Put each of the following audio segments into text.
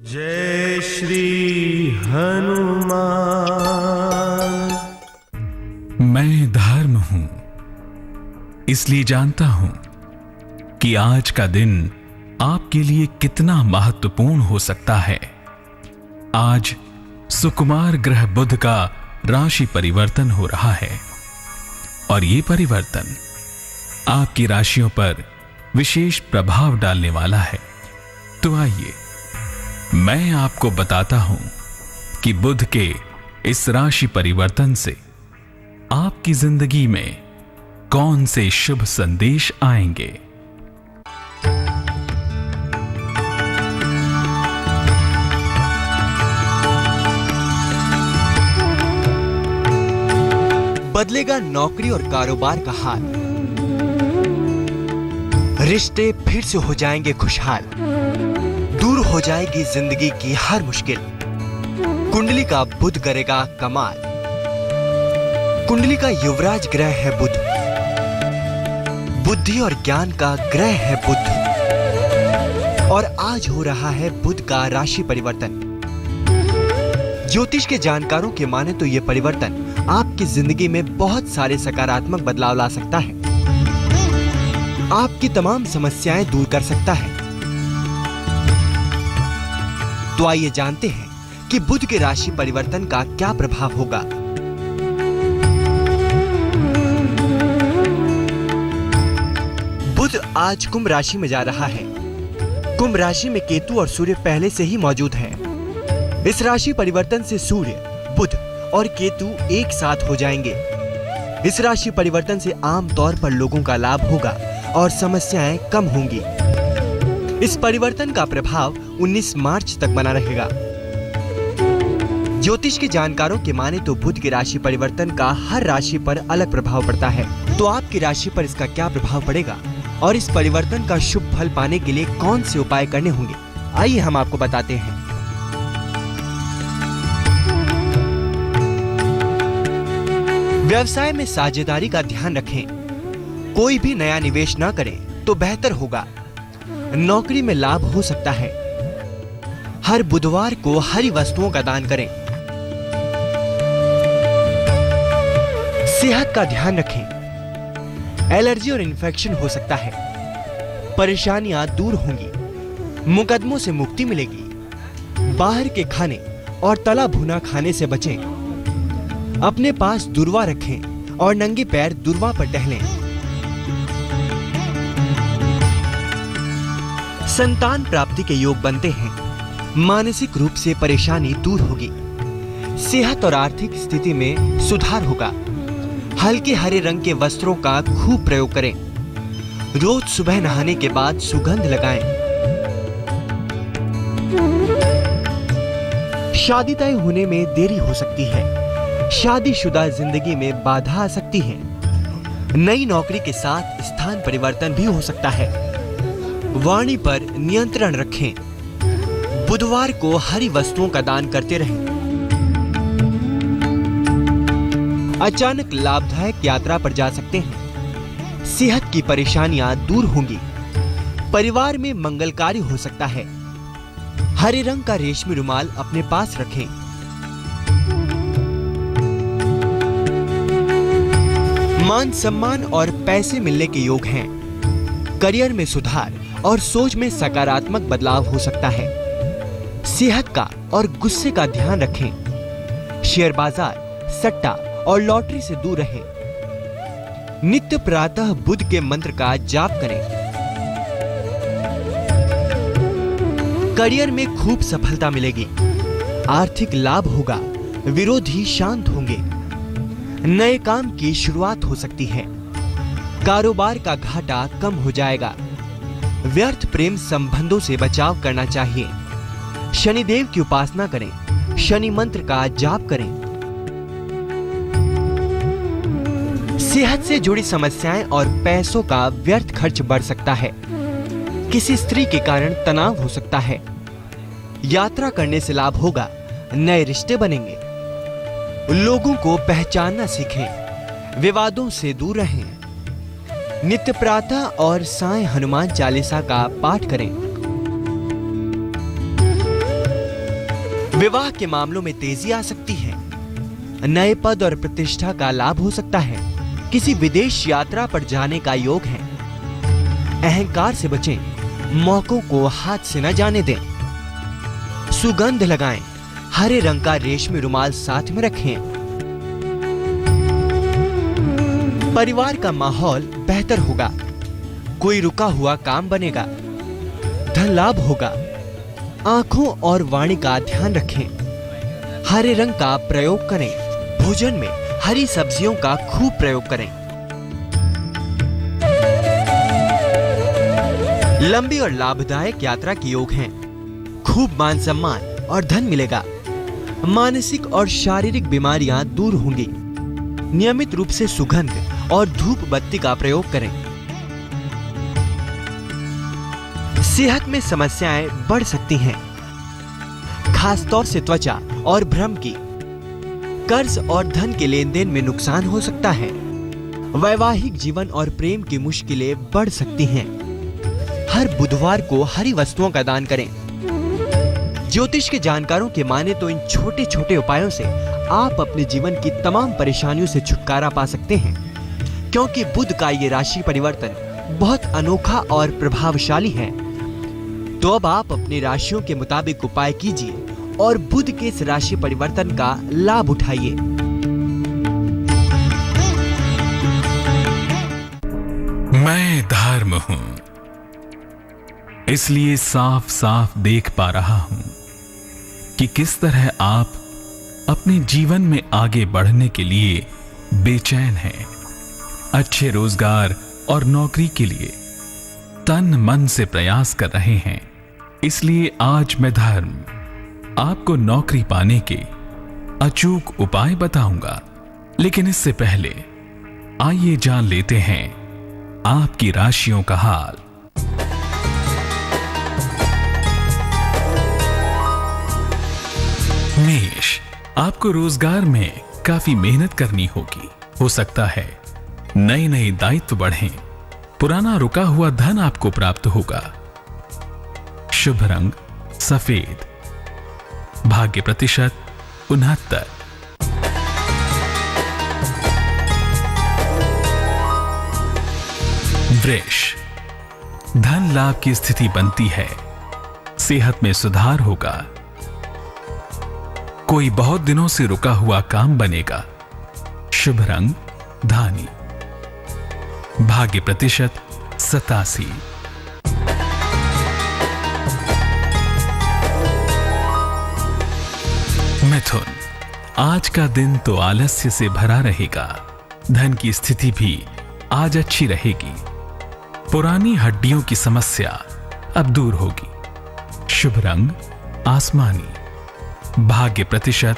जय श्री हनुमान। मैं धर्म हूं, इसलिए जानता हूं कि आज का दिन आपके लिए कितना महत्वपूर्ण हो सकता है। आज सुकुमार ग्रह बुध का राशि परिवर्तन हो रहा है और ये परिवर्तन आपकी राशियों पर विशेष प्रभाव डालने वाला है। तो आइए मैं आपको बताता हूं कि बुध के इस राशि परिवर्तन से आपकी जिंदगी में कौन से शुभ संदेश आएंगे। बदलेगा नौकरी और कारोबार का हाल, रिश्ते फिर से हो जाएंगे खुशहाल, दूर हो जाएगी जिंदगी की हर मुश्किल। कुंडली का बुध करेगा कमाल। कुंडली का युवराज ग्रह है बुध, बुद्धि और ज्ञान का ग्रह है बुध, और आज हो रहा है बुध का राशि परिवर्तन। ज्योतिष के जानकारों के माने तो यह परिवर्तन आपकी जिंदगी में बहुत सारे सकारात्मक बदलाव ला सकता है, आपकी तमाम समस्याएं दूर कर सकता है। तो आइए जानते हैं कि बुध के राशि परिवर्तन का क्या प्रभाव होगा। बुध आज कुंभ राशि में जा रहा है। कुंभ राशि में केतु और सूर्य पहले से ही मौजूद है। इस राशि परिवर्तन से सूर्य, बुध और केतु एक साथ हो जाएंगे। इस राशि परिवर्तन से आम तौर पर लोगों का लाभ होगा और समस्याएं कम होंगी। इस परिवर्तन का प्रभाव 19 मार्च तक बना रहेगा। ज्योतिष के जानकारों के माने तो बुध की राशि परिवर्तन का हर राशि पर अलग प्रभाव पड़ता है। तो आपकी राशि पर इसका क्या प्रभाव पड़ेगा और इस परिवर्तन का शुभ फल पाने के लिए कौन से उपाय करने होंगे, आइए हम आपको बताते हैं। व्यवसाय में साझेदारी का ध्यान रखें। कोई भी नया निवेश ना करें तो बेहतर होगा। नौकरी में लाभ हो सकता है। हर बुधवार को हरी वस्तुओं का दान करें। सेहत का ध्यान रखें। एलर्जी और इन्फेक्शन हो सकता है। परेशानियां दूर होंगी। मुकदमों से मुक्ति मिलेगी। बाहर के खाने और तला भुना खाने से बचें। अपने पास दुर्वा रखें और नंगे पैर दुर्वा पर टहलें। संतान प्राप्ति के योग बनते हैं। मानसिक रूप से परेशानी दूर होगी। सेहत और आर्थिक स्थिति में सुधार होगा। हल्के हरे रंग के वस्त्रों का खूब प्रयोग करें। रोज सुबह नहाने के बाद सुगंध लगाएं। शादी तय होने में देरी हो सकती है। शादीशुदा जिंदगी में बाधा आ सकती है। नई नौकरी के साथ स्थान परिवर्तन भी हो सकता है। वाणी पर नियंत्रण रखें। बुधवार को हरी वस्तुओं का दान करते रहें। अचानक लाभदायक यात्रा पर जा सकते हैं। सेहत की परेशानियां दूर होंगी। परिवार में मंगल कार्य हो सकता है। हरे रंग का रेशमी रुमाल अपने पास रखें। मान सम्मान और पैसे मिलने के योग हैं। करियर में सुधार और सोच में सकारात्मक बदलाव हो सकता है। सेहत का और गुस्से का ध्यान रखें। शेयर बाजार, सट्टा और लॉटरी से दूर रहें। नित्य प्रातः बुध के मंत्र का जाप करें। करियर में खूब सफलता मिलेगी। आर्थिक लाभ होगा। विरोधी शांत होंगे। नए काम की शुरुआत हो सकती है। कारोबार का घाटा कम हो जाएगा। व्यर्थ प्रेम संबंधों से बचाव करना चाहिए। शनिदेव की उपासना करें। शनि मंत्र का जाप करें। सेहत से जुड़ी समस्याएं और पैसों का व्यर्थ खर्च बढ़ सकता है। किसी स्त्री के कारण तनाव हो सकता है। यात्रा करने से लाभ होगा। नए रिश्ते बनेंगे। लोगों को पहचानना सीखें। विवादों से दूर रहें। नित्य प्रातः और सायं हनुमान चालीसा का पाठ करें। विवाह के मामलों में तेजी आ सकती है। नए पद और प्रतिष्ठा का लाभ हो सकता है। किसी विदेश यात्रा पर जाने का योग है। अहंकार से बचें, मौकों को हाथ से न जाने दें। सुगंध लगाएं, हरे रंग का रेशमी रुमाल साथ में रखें। परिवार का माहौल बेहतर होगा। कोई रुका हुआ काम बनेगा। धन लाभ होगा। आंखों और वाणी का ध्यान रखें। हरे रंग का प्रयोग करें। भोजन में हरी सब्जियों का खूब प्रयोग करें। लंबी और लाभदायक यात्रा के योग हैं। खूब मान सम्मान और धन मिलेगा। मानसिक और शारीरिक बीमारियां दूर होंगी। नियमित रूप से सुगंध और धूप बत्ती का प्रयोग करें। सेहत में समस्याएं बढ़ सकती हैं, खासतौर से त्वचा और भ्रम की। कर्ज और धन के लेन देन में नुकसान हो सकता है। वैवाहिक जीवन और प्रेम की मुश्किलें बढ़ सकती हैं। हर बुधवार को हरी वस्तुओं का दान करें। ज्योतिष के जानकारों के माने तो इन छोटे छोटे उपायों से आप अपने जीवन की तमाम परेशानियों से छुटकारा पा सकते हैं, क्योंकि बुध का ये राशि परिवर्तन बहुत अनोखा और प्रभावशाली है। तो अब आप अपनी राशियों के मुताबिक उपाय कीजिए और बुध के इस राशि परिवर्तन का लाभ उठाइए। मैं धर्म हूं, इसलिए साफ साफ देख पा रहा हूं कि किस तरह आप अपने जीवन में आगे बढ़ने के लिए बेचैन हैं। अच्छे रोजगार और नौकरी के लिए तन मन से प्रयास कर रहे हैं। इसलिए आज मैं धर्म आपको नौकरी पाने के अचूक उपाय बताऊंगा। लेकिन इससे पहले आइए जान लेते हैं आपकी राशियों का हाल। मेष, आपको रोजगार में काफी मेहनत करनी होगी। हो सकता है नए नए दायित्व बढ़ें। पुराना रुका हुआ धन आपको प्राप्त होगा। शुभ रंग सफेद। भाग्य प्रतिशत 69। वृष, धन लाभ की स्थिति बनती है। सेहत में सुधार होगा। कोई बहुत दिनों से रुका हुआ काम बनेगा। शुभ रंग धानी। भाग्य प्रतिशत 87। मिथुन, आज का दिन तो आलस्य से भरा रहेगा। धन की स्थिति भी आज अच्छी रहेगी। पुरानी हड्डियों की समस्या अब दूर होगी। शुभ रंग आसमानी। भाग्य प्रतिशत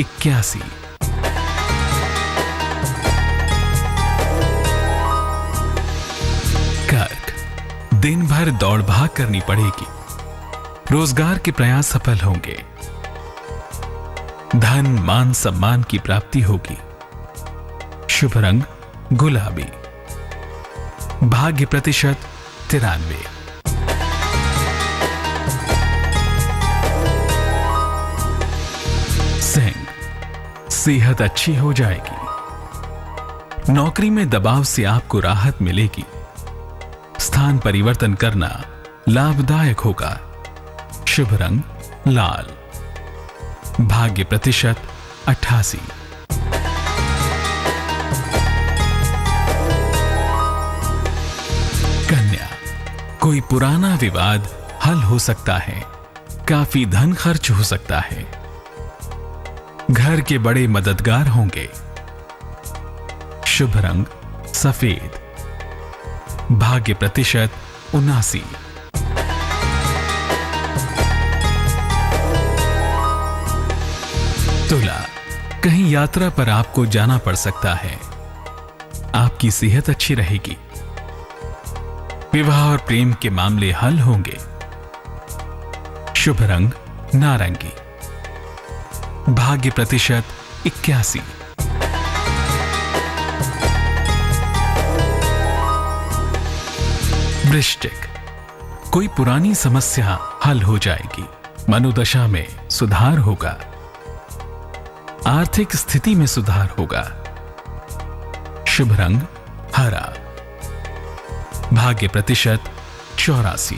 81। कर्क, दिन भर दौड़ भाग करनी पड़ेगी। रोजगार के प्रयास सफल होंगे। धन मान सम्मान की प्राप्ति होगी। शुभ रंग गुलाबी। भाग्य प्रतिशत 93। सिंह, सेहत अच्छी हो जाएगी। नौकरी में दबाव से आपको राहत मिलेगी। स्थान परिवर्तन करना लाभदायक होगा। शुभ रंग लाल। भाग्य प्रतिशत 88। कन्या, कोई पुराना विवाद हल हो सकता है। काफी धन खर्च हो सकता है। घर के बड़े मददगार होंगे। शुभ रंग सफेद। भाग्य प्रतिशत 79। तुला, कहीं यात्रा पर आपको जाना पड़ सकता है। आपकी सेहत अच्छी रहेगी। विवाह और प्रेम के मामले हल होंगे। शुभ रंग नारंगी। भाग्य प्रतिशत 81। वृश्चिक, कोई पुरानी समस्या हल हो जाएगी। मनोदशा में सुधार होगा, आर्थिक स्थिति में सुधार होगा। शुभ रंग हरा, भाग्य प्रतिशत 84।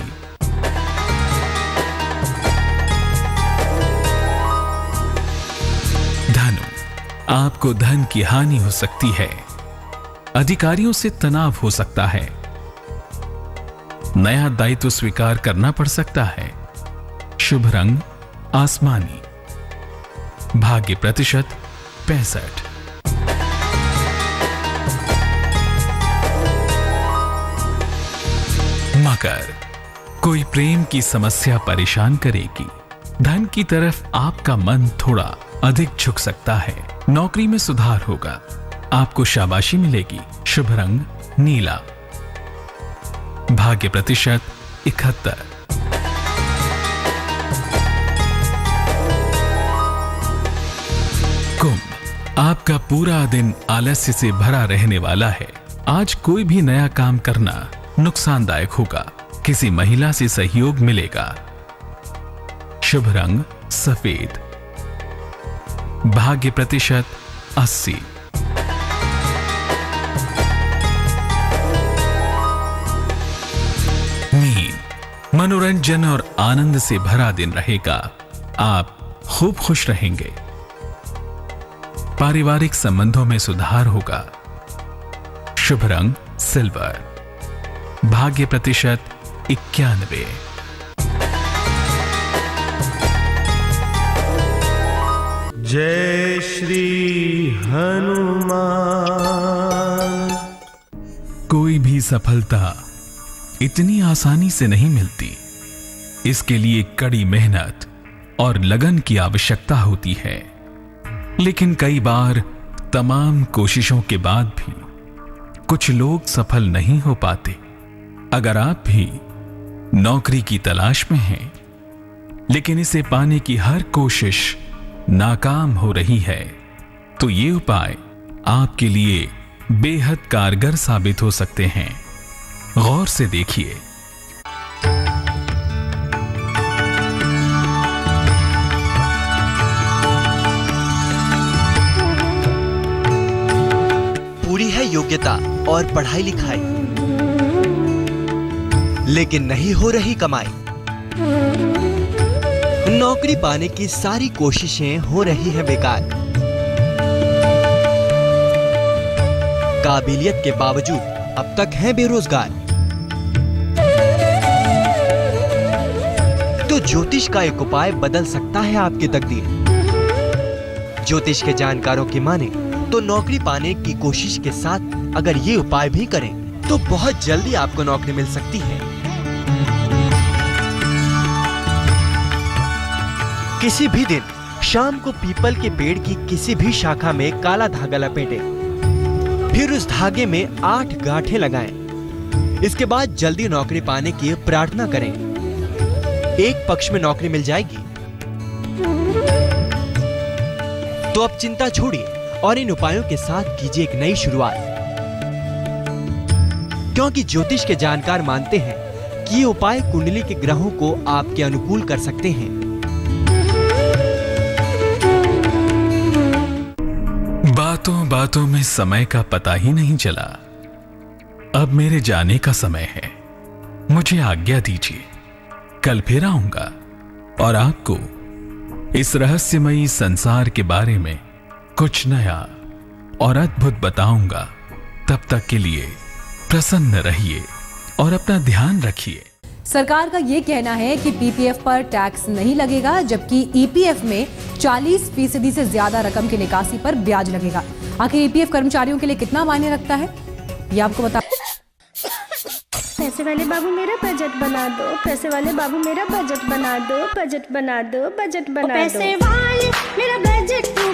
धनु, आपको धन की हानि हो सकती है, अधिकारियों से तनाव हो सकता है, नया दायित्व स्वीकार करना पड़ सकता है। शुभ रंग आसमानी, भाग्य प्रतिशत 65। मकर, कोई प्रेम की समस्या परेशान करेगी, धन की तरफ आपका मन थोड़ा अधिक झुक सकता है, नौकरी में सुधार होगा, आपको शाबाशी मिलेगी। शुभ रंग नीला, भाग्य प्रतिशत 71। कुंभ, आपका पूरा दिन आलस्य से भरा रहने वाला है, आज कोई भी नया काम करना नुकसानदायक होगा, किसी महिला से सहयोग मिलेगा। शुभ रंग सफेद, भाग्य प्रतिशत 80। मीन, मनोरंजन और आनंद से भरा दिन रहेगा, आप खूब खुश रहेंगे, पारिवारिक संबंधों में सुधार होगा। शुभ रंग सिल्वर, भाग्य प्रतिशत 91। जय श्री हनुमान। कोई भी सफलता इतनी आसानी से नहीं मिलती, इसके लिए कड़ी मेहनत और लगन की आवश्यकता होती है, लेकिन कई बार तमाम कोशिशों के बाद भी कुछ लोग सफल नहीं हो पाते। अगर आप भी नौकरी की तलाश में हैं, लेकिन इसे पाने की हर कोशिश नाकाम हो रही है, तो ये उपाय आपके लिए बेहद कारगर साबित हो सकते हैं। गौर से देखिए। पूरी है योग्यता और पढ़ाई लिखाई, लेकिन नहीं हो रही कमाई। नौकरी पाने की सारी कोशिशें हो रही हैं बेकार। काबिलियत के बावजूद अब तक हैं बेरोजगार। तो ज्योतिष का एक उपाय बदल सकता है आपकी तकदीर। ज्योतिष के जानकारों की माने तो नौकरी पाने की कोशिश के साथ अगर ये उपाय भी करें तो बहुत जल्दी आपको नौकरी मिल सकती है। किसी भी दिन शाम को पीपल के पेड़ की किसी भी शाखा में काला धागा लपेटें, फिर उस धागे में 8 गांठें लगाएं। इसके बाद जल्दी नौकरी पाने की प्रार्थना करें। एक पक्ष में नौकरी मिल जाएगी। तो अब चिंता छोड़िए और इन उपायों के साथ कीजिए एक नई शुरुआत, क्योंकि ज्योतिष के जानकार मानते हैं कि ये उपाय कुंडली के ग्रहों को आपके अनुकूल कर सकते हैं। बातों बातों में समय का पता ही नहीं चला। अब मेरे जाने का समय है, मुझे आज्ञा दीजिए। कल फिर आऊंगा और आपको इस रहस्यमयी संसार के बारे में कुछ नया और अद्भुत बताऊंगा। तब तक के लिए प्रसन्न रहिए और अपना ध्यान रखिए। सरकार का ये कहना है कि पीपीएफ पर टैक्स नहीं लगेगा, जबकि ईपीएफ में 40% से ज्यादा रकम की निकासी पर ब्याज लगेगा। आखिर ईपीएफ कर्मचारियों के लिए कितना मायने रखता है, ये आपको बता। पैसे वाले बाबू मेरा बजट बना दो, पैसे वाले बाबू मेरा बजट बना दो, बजट बना दो, बजट बना दो। पैसे वाले मेरा बजट तू